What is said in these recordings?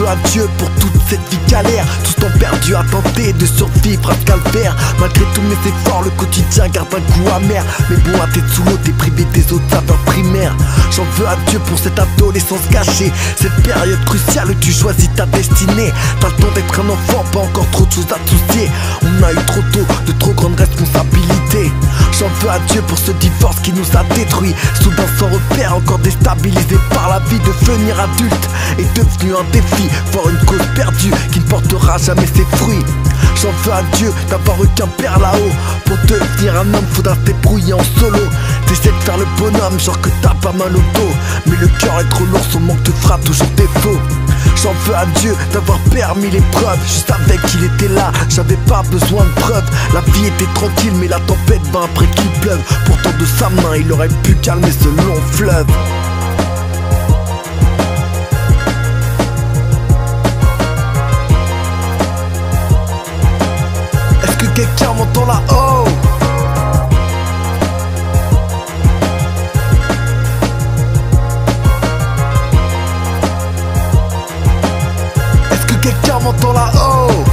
veux à Dieu pour toute cette vie galère. Tout ce temps perdu à tenter de survivre à ce calvaire. Malgré tous mes efforts, le quotidien garde un goût amer. Mais bon, à tête sous l'eau, t'es privé des autres saveurs primaires. J'en veux à Dieu pour cette adolescence gâchée, cette période cruciale où tu choisis ta destinée. T'as le temps d'être un enfant, pas encore trop de choses à te soucier. On a eu trop tôt de trop grandes responsabilités. J'en veux à Dieu pour ce divorce qui nous a détruits. Soudain sans repère, encore déstabilisé par la vie. Devenir adulte est devenu un défi, voir une cause perdue qui ne portera jamais ses fruits. J'en veux à Dieu d'avoir eu qu'un père là-haut. Pour devenir un homme, faudra se débrouiller en solo. T'essaies de faire le bonhomme, genre que t'as pas mal au dos. Mais le cœur est trop lourd, son manque te fera toujours défaut. J'en veux à Dieu d'avoir permis l'épreuve. Je savais qu'il était là, j'avais pas besoin de preuves. La vie était tranquille, mais la tempête vint après qu'il pleuve. Pourtant de sa main, il aurait pu calmer ce long fleuve. Est-ce que quelqu'un m'entend là-haut? Est-ce que quelqu'un m'entend là-haut?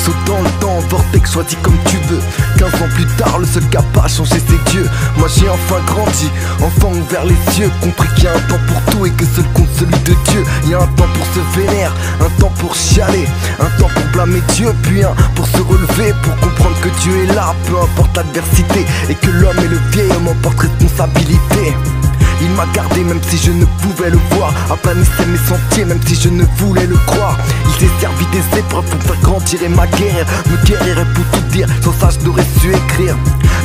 Saute dans le temps, vortex, choisis comme tu veux. 15 ans plus tard, le seul qui a pas changé c'est Dieu. Moi j'ai enfin grandi, enfin ouvert les yeux, compris qu'il y a un temps pour tout et que seul compte celui de Dieu. Il y a un temps pour se vénérer, un temps pour chialer, un temps pour blâmer Dieu, puis un pour se relever, pour comprendre que Dieu est là, peu importe l'adversité, et que l'homme et le vieil homme en portent responsabilité. Il m'a gardé même si je ne pouvais le voir, aplanissait mes sentiers même si je ne voulais le croire. Il s'est servi des épreuves pour me faire grandir et m'aguerrir, me guérir et pour tout dire, sans ça je n'aurais su écrire.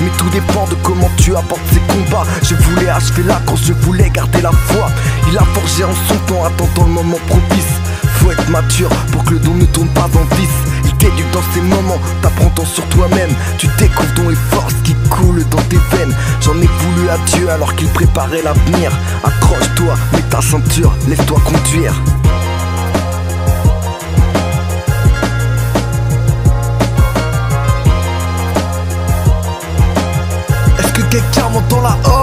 Mais tout dépend de comment tu apportes ces combats. Je voulais achever la course, je voulais garder la foi. Il a forgé en son temps, attendant le moment propice. Faut être mature pour que le don ne tourne pas en vice. Il t'éduque dans ces moments, t'apprends tant sur toi-même. Tu découvres ton et force qui coule dans tes veines. J'en ai voulu à Dieu alors qu'il préparait l'avenir. Accroche-toi, mets ta ceinture, laisse-toi conduire. Est-ce que quelqu'un m'entend là-haut?